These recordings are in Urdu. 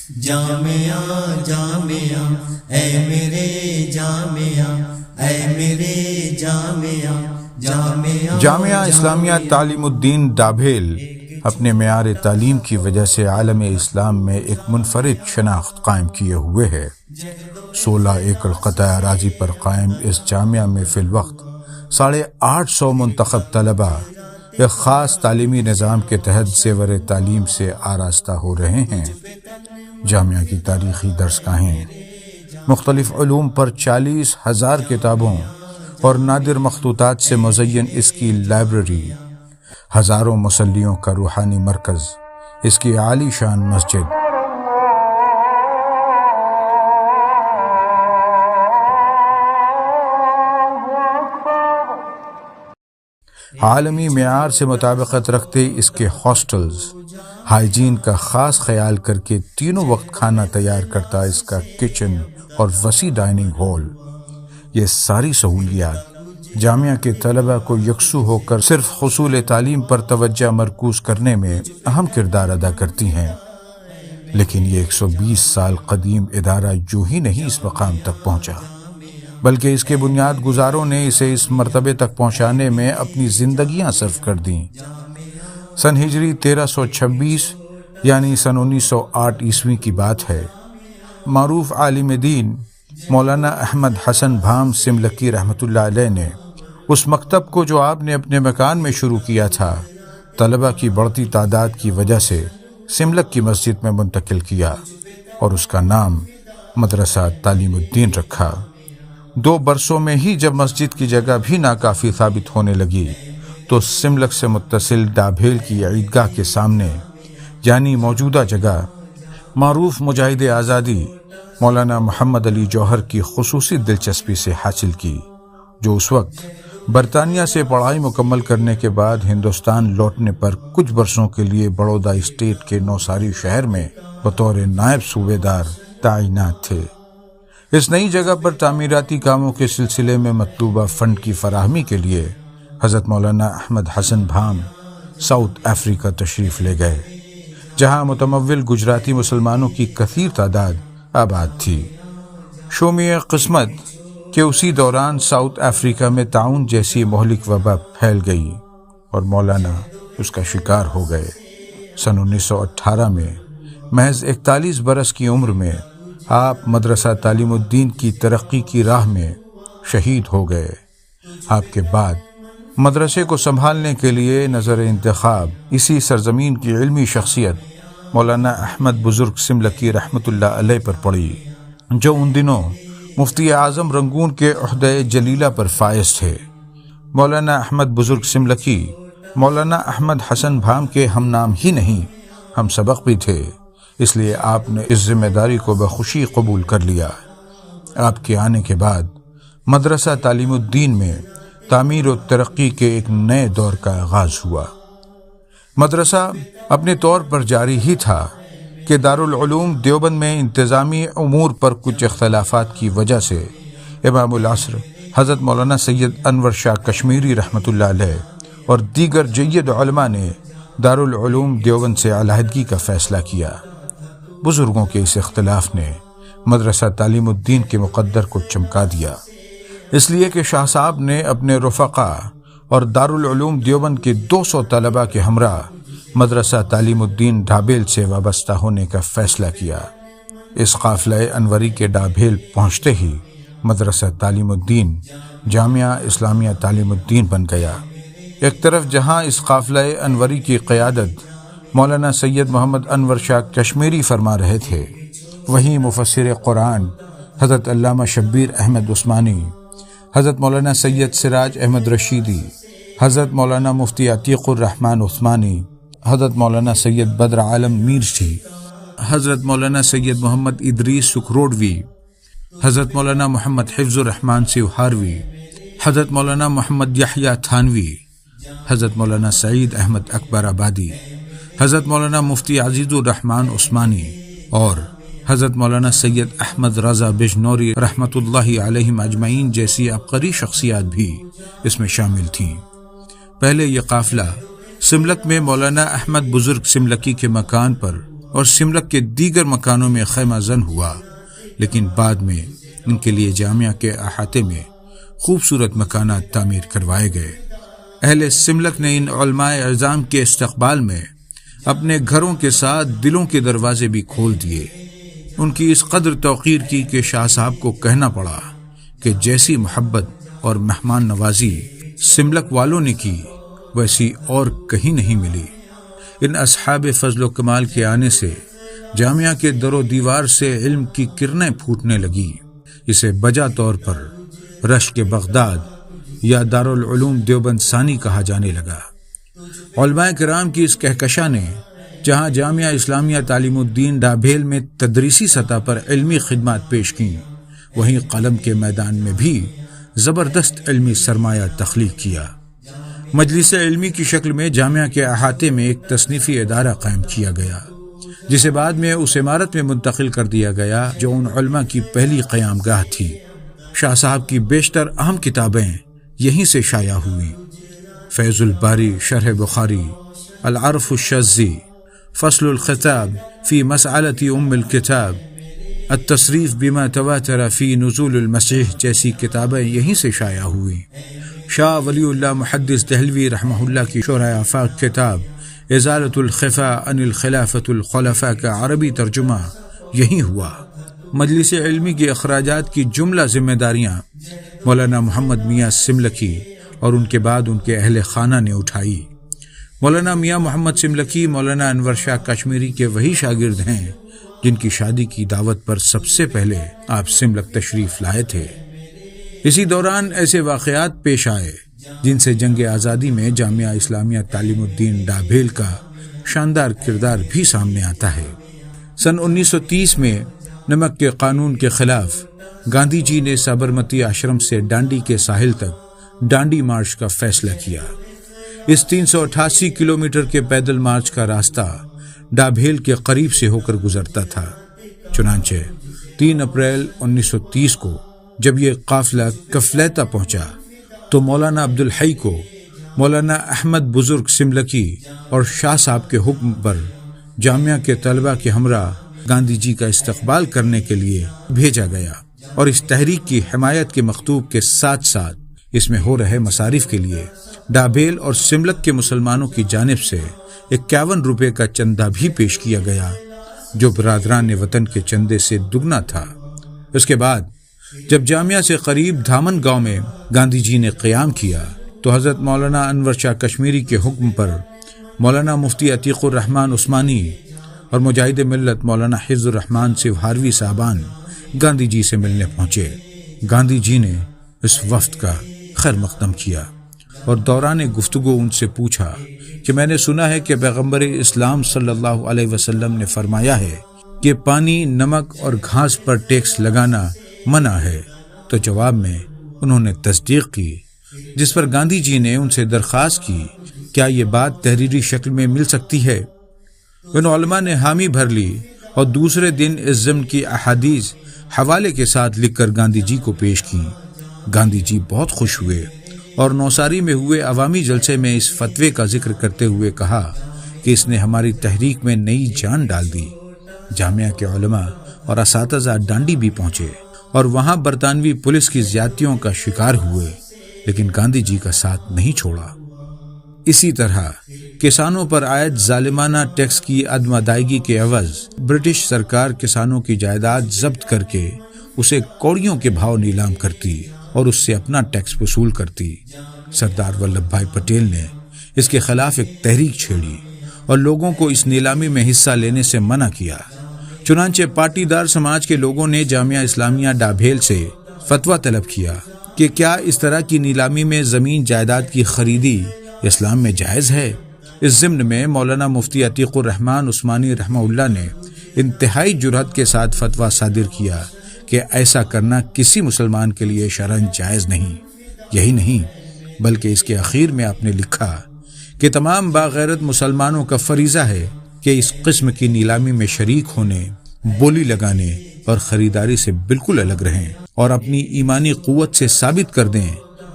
جامعہ جامعہ اے میرے جامعہ، اے میرے جامعہ جامعہ جامعہ اسلامیہ تعلیم الدین ڈابھیل اپنے معیار تعلیم کی وجہ سے عالم اسلام میں ایک منفرد شناخت قائم کیے ہوئے ہے۔ 16 ایکڑ قطع اراضی پر قائم اس جامعہ میں فی الوقت 850 منتخب طلبہ ایک خاص تعلیمی نظام کے تحت زیور تعلیم سے آراستہ ہو رہے ہیں۔ جامعہ کی تاریخی درسگاہیں، مختلف علوم پر 40,000 کتابوں اور نادر مخطوطات سے مزین اس کی لائبریری، ہزاروں مصلیوں کا روحانی مرکز، اس کی عالی شان مسجد، عالمی معیار سے مطابقت رکھتے اس کے ہاسٹلز، ہائیجین کا خاص خیال کر کے تینوں وقت کھانا تیار کرتا اس کا کچن اور وسیع ڈائننگ ہال، یہ ساری سہولیات جامعہ کے طلبہ کو یکسو ہو کر صرف حصول تعلیم پر توجہ مرکوز کرنے میں اہم کردار ادا کرتی ہیں۔ لیکن یہ 120 سال قدیم ادارہ یوں ہی نہیں اس مقام تک پہنچا، بلکہ اس کے بنیاد گزاروں نے اسے اس مرتبے تک پہنچانے میں اپنی زندگیاں صرف کر دیں۔ سن ہجری 1326 یعنی سن 1908 عیسوی کی بات ہے۔ معروف عالم دین مولانا احمد حسن بھام سملکی رحمۃ اللہ علیہ نے اس مکتب کو جو آپ نے اپنے مکان میں شروع کیا تھا، طلبہ کی بڑھتی تعداد کی وجہ سے سملک کی مسجد میں منتقل کیا اور اس کا نام مدرسہ تعلیم الدین رکھا۔ 2 برسوں میں ہی جب مسجد کی جگہ بھی ناکافی ثابت ہونے لگی تو سملک سے متصل ڈابھیل کی عیدگاہ کے سامنے یعنی موجودہ جگہ معروف مجاہد آزادی مولانا محمد علی جوہر کی خصوصی دلچسپی سے حاصل کی، جو اس وقت برطانیہ سے پڑھائی مکمل کرنے کے بعد ہندوستان لوٹنے پر کچھ برسوں کے لیے بڑودہ اسٹیٹ کے نوساری شہر میں بطور نائب صوبے دار تعینات تھے۔ اس نئی جگہ پر تعمیراتی کاموں کے سلسلے میں مطلوبہ فنڈ کی فراہمی کے لیے حضرت مولانا احمد حسن بھام ساؤتھ افریقہ تشریف لے گئے، جہاں متمول گجراتی مسلمانوں کی کثیر تعداد آباد تھی۔ شومی قسمت کہ اسی دوران ساؤتھ افریقہ میں طاعون جیسی مہلک وبا پھیل گئی اور مولانا اس کا شکار ہو گئے۔ سن 1918 میں محض 41 برس کی عمر میں آپ مدرسہ تعلیم الدین کی ترقی کی راہ میں شہید ہو گئے۔ آپ کے بعد مدرسے کو سنبھالنے کے لیے نظر انتخاب اسی سرزمین کی علمی شخصیت مولانا احمد بزرگ سملکی رحمۃ اللہ علیہ پر پڑی، جو ان دنوں مفتی اعظم رنگون کے عہدہ جلیلہ پر فائز تھے۔ مولانا احمد بزرگ سملکی مولانا احمد حسن بھام کے ہم نام ہی نہیں، ہم سبق بھی تھے، اس لیے آپ نے اس ذمہ داری کو بخوشی قبول کر لیا۔ آپ کے آنے کے بعد مدرسہ تعلیم الدین میں تعمیر و ترقی کے ایک نئے دور کا آغاز ہوا۔ مدرسہ اپنے طور پر جاری ہی تھا کہ دارالعلوم دیوبند میں انتظامی امور پر کچھ اختلافات کی وجہ سے امام العصر حضرت مولانا سید انور شاہ کشمیری رحمۃ اللہ علیہ اور دیگر جید علماء نے دارالعلوم دیوبند سے علیحدگی کا فیصلہ کیا۔ بزرگوں کے اس اختلاف نے مدرسہ تعلیم الدین کے مقدر کو چمکا دیا، اس لیے کہ شاہ صاحب نے اپنے رفقا اور دارالعلوم دیوبند کے 200 طلباء کے ہمراہ مدرسہ تعلیم الدین ڈابھیل سے وابستہ ہونے کا فیصلہ کیا۔ اس قافلہ انوری کے ڈابھیل پہنچتے ہی مدرسہ تعلیم الدین جامعہ اسلامیہ تعلیم الدین بن گیا۔ ایک طرف جہاں اس قافلہ انوری کی قیادت مولانا سید محمد انور شاہ کشمیری فرما رہے تھے، وہیں مفسر قرآن حضرت علامہ شبیر احمد عثمانی، حضرت مولانا سید سراج احمد رشیدی، حضرت مولانا مفتی عتیق الرحمن عثمانی، حضرت مولانا سید بدر عالم میرچی، حضرت مولانا سید محمد ادریس سکھروڈوی، حضرت مولانا محمد حفظ الرحمن سیوہاروی، حضرت مولانا محمد یحییٰ تھانوی، حضرت مولانا سعید احمد اکبر آبادی، حضرت مولانا مفتی عزیز الرحمن عثمانی اور حضرت مولانا سید احمد رضا بجنوری رحمۃ اللہ علیہم اجمعین جیسی عبقری شخصیات بھی اس میں شامل تھیں۔ پہلے یہ قافلہ سملک میں مولانا احمد بزرگ سملکی کے مکان پر اور سملک کے دیگر مکانوں میں خیمہ زن ہوا، لیکن بعد میں ان کے لیے جامعہ کے احاطے میں خوبصورت مکانات تعمیر کروائے گئے۔ اہل سملک نے ان علماء اعظام کے استقبال میں اپنے گھروں کے ساتھ دلوں کے دروازے بھی کھول دیے۔ ان کی اس قدر توقیر کی کہ شاہ صاحب کو کہنا پڑا کہ جیسی محبت اور مہمان نوازی سملک والوں نے کی ویسی اور کہیں نہیں ملی۔ ان اصحاب فضل و کمال کے آنے سے جامعہ کے در و دیوار سے علم کی کرنیں پھوٹنے لگی۔ اسے بجا طور پر رشک بغداد یا دارالعلوم دیوبند ثانی کہا جانے لگا۔ علماء کرام کی اس کہکشاں نے جہاں جامعہ اسلامیہ تعلیم الدین ڈابھیل میں تدریسی سطح پر علمی خدمات پیش کیں، وہیں قلم کے میدان میں بھی زبردست علمی سرمایہ تخلیق کیا۔ مجلس علمی کی شکل میں جامعہ کے احاطے میں ایک تصنیفی ادارہ قائم کیا گیا، جسے بعد میں اس عمارت میں منتقل کر دیا گیا جو ان علماء کی پہلی قیام گاہ تھی۔ شاہ صاحب کی بیشتر اہم کتابیں یہیں سے شائع ہوئی۔ فیض الباری شرح بخاری، العرف الشاذی، فصل الخطاب فی مسألۃ ام الکتاب، التصریف بما تواتر فی نزول المسیح جیسی کتابیں یہیں سے شائع ہوئیں۔ شاہ ولی اللہ محدث دہلوی رحمہ اللہ کی شرح آفاق کتاب ازالۃ الخفاء عن الخلافۃ الخلفاء کا عربی ترجمہ یہیں ہوا۔ مجلس علمی کے اخراجات کی جملہ ذمہ داریاں مولانا محمد میاں سملکی اور ان کے بعد ان کے اہل خانہ نے اٹھائی۔ مولانا میاں محمد سملکی مولانا انور شاہ کشمیری کے وہی شاگرد ہیں جن کی شادی کی دعوت پر سب سے پہلے آپ سملک تشریف لائے تھے۔ اسی دوران ایسے واقعات پیش آئے جن سے جنگ آزادی میں جامعہ اسلامیہ تعلیم الدین ڈابھیل کا شاندار کردار بھی سامنے آتا ہے۔ سن 1930 میں نمک کے قانون کے خلاف گاندھی جی نے سابرمتی آشرم سے ڈانڈی کے ساحل تک ڈانڈی مارچ کا فیصلہ کیا۔ اس 388 کلومیٹر کے پیدل مارچ کا راستہ ڈابھیل کے قریب سے ہو کر گزرتا تھا۔ چنانچہ 3 اپریل 1930 کو جب یہ قافلہ کفلیتا پہنچا تو مولانا عبدالحی کو مولانا احمد بزرگ سملکی اور شاہ صاحب کے حکم پر جامعہ کے طلبہ کے ہمراہ گاندھی جی کا استقبال کرنے کے لیے بھیجا گیا، اور اس تحریک کی حمایت کے مکتوب کے ساتھ ساتھ اس میں ہو رہے مصارف کے لیے ڈابھیل اور سملک کے مسلمانوں کی جانب سے 51 روپے کا چندہ بھی پیش کیا گیا، جو برادران وطن کے چندے سے دگنا تھا۔ اس کے بعد جب جامعہ سے قریب دھامن گاؤں میں گاندھی جی نے قیام کیا تو حضرت مولانا انور شاہ کشمیری کے حکم پر مولانا مفتی عتیق الرحمن عثمانی اور مجاہد ملت مولانا حفظ الرحمن سوہاروی صاحبان گاندھی جی سے ملنے پہنچے۔ گاندھی جی نے اس وفد کا خیر مقدم کیا اور دوران گفتگو ان سے پوچھا کہ میں نے سنا ہے کہ پیغمبر اسلام صلی اللہ علیہ وسلم نے فرمایا ہے کہ پانی، نمک اور گھاس پر ٹیکس لگانا منع ہے۔ تو جواب میں انہوں نے تصدیق کی، جس پر گاندھی جی نے ان سے درخواست کی کیا یہ بات تحریری شکل میں مل سکتی ہے۔ ان علماء نے حامی بھر لی اور دوسرے دن اس ضمن کی احادیث حوالے کے ساتھ لکھ کر گاندھی جی کو پیش کی۔ گاندھی جی بہت خوش ہوئے اور نوساری میں ہوئے عوامی جلسے میں اس فتوے کا ذکر کرتے ہوئے کہا کہ اس نے ہماری تحریک میں نئی جان ڈال دی۔ جامعہ کے علماء اور اساتذہ ڈانڈی بھی پہنچے اور وہاں برطانوی پولیس کی زیادتیوں کا شکار ہوئے، لیکن گاندھی جی کا ساتھ نہیں چھوڑا۔ اسی طرح کسانوں پر عائد ظالمانہ ٹیکس کی عدم ادائیگی کے عوض برٹش سرکار کسانوں کی جائیداد ضبط کر کے اسے کوڑیوں کے بھاؤ نیلام کرتی اور اس سے اپنا ٹیکس وصول کرتی۔ سردار ولبھ بھائی پٹیل نے اس کے خلاف ایک تحریک چھیڑی اور لوگوں کو اس نیلامی میں حصہ لینے سے منع کیا۔ چنانچہ پارٹی دار سماج کے لوگوں نے جامعہ اسلامیہ ڈابھیل سے فتویٰ طلب کیا کہ کیا اس طرح کی نیلامی میں زمین جائیداد کی خریدی اسلام میں جائز ہے۔ اس ضمن میں مولانا مفتی عتیق الرحمن عثمانی رحمہ اللہ نے انتہائی جرأت کے ساتھ فتویٰ صادر کیا کہ ایسا کرنا کسی مسلمان کے لیے شرعاً جائز نہیں۔ یہی نہیں بلکہ اس کے اخیر میں آپ نے لکھا کہ تمام باغیرت مسلمانوں کا فریضہ ہے کہ اس قسم کی نیلامی میں شریک ہونے، بولی لگانے اور خریداری سے بالکل الگ رہیں اور اپنی ایمانی قوت سے ثابت کر دیں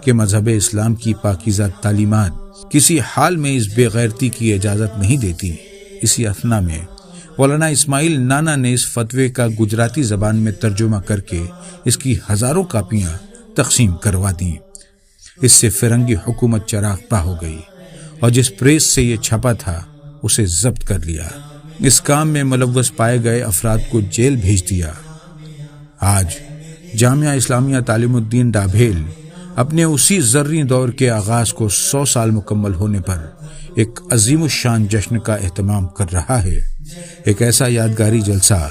کہ مذہب اسلام کی پاکیزہ تعلیمات کسی حال میں اس بے غیرتی کی اجازت نہیں دیتی۔ اسی اثنا میں مولانا اسماعیل نانا نے اس فتوے کا گجراتی زبان میں ترجمہ کر کے اس کی ہزاروں کاپیاں تقسیم کروا دیں۔ اس سے فرنگی حکومت چراغ پا ہو گئی اور جس پریس سے یہ چھپا تھا اسے ضبط کر لیا۔ اس کام میں ملوث پائے گئے افراد کو جیل بھیج دیا۔ آج جامعہ اسلامیہ تعلیم الدین ڈابھیل اپنے اسی زرعی دور کے آغاز کو 100 سال مکمل ہونے پر ایک عظیم الشان جشن کا اہتمام کر رہا ہے، ایک ایسا یادگاری جلسہ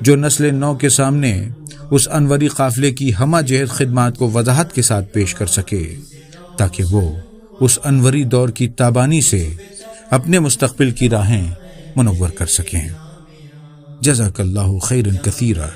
جو نسل نو کے سامنے اس انوری قافلے کی ہمہ جہت خدمات کو وضاحت کے ساتھ پیش کر سکے تاکہ وہ اس انوری دور کی تابانی سے اپنے مستقبل کی راہیں منور کر سکیں۔ جزاک اللہ خیرا کثیرا۔